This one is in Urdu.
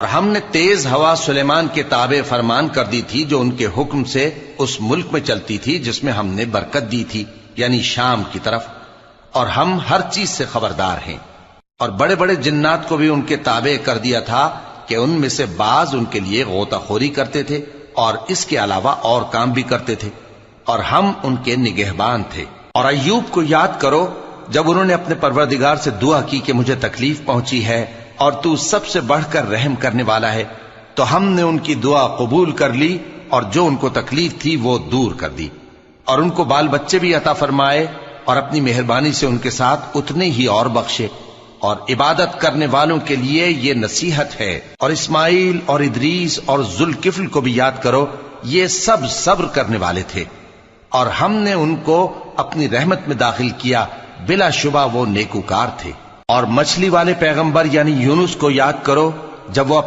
اور ہم نے تیز ہوا سلیمان کے تابع فرمان کر دی تھی جو ان کے حکم سے اس ملک میں چلتی تھی جس میں ہم نے برکت دی تھی، یعنی شام کی طرف، اور ہم ہر چیز سے خبردار ہیں۔ اور بڑے بڑے جنات کو بھی ان کے تابع کر دیا تھا کہ ان میں سے بعض ان کے لیے غوطہ خوری کرتے تھے اور اس کے علاوہ اور کام بھی کرتے تھے، اور ہم ان کے نگہبان تھے۔ اور ایوب کو یاد کرو جب انہوں نے اپنے پروردگار سے دعا کی کہ مجھے تکلیف پہنچی ہے اور تو سب سے بڑھ کر رحم کرنے والا ہے، تو ہم نے ان کی دعا قبول کر لی اور جو ان کو تکلیف تھی وہ دور کر دی، اور ان کو بال بچے بھی عطا فرمائے اور اپنی مہربانی سے ان کے ساتھ اتنے ہی اور بخشے۔ اور عبادت کرنے والوں کے لیے یہ نصیحت ہے۔ اور اسماعیل اور ادریس اور ذوالکفل کو بھی یاد کرو، یہ سب صبر کرنے والے تھے، اور ہم نے ان کو اپنی رحمت میں داخل کیا، بلا شبہ وہ نیکوکار تھے۔ اور مچھلی والے پیغمبر یعنی یونس کو یاد کرو جب وہ اپنی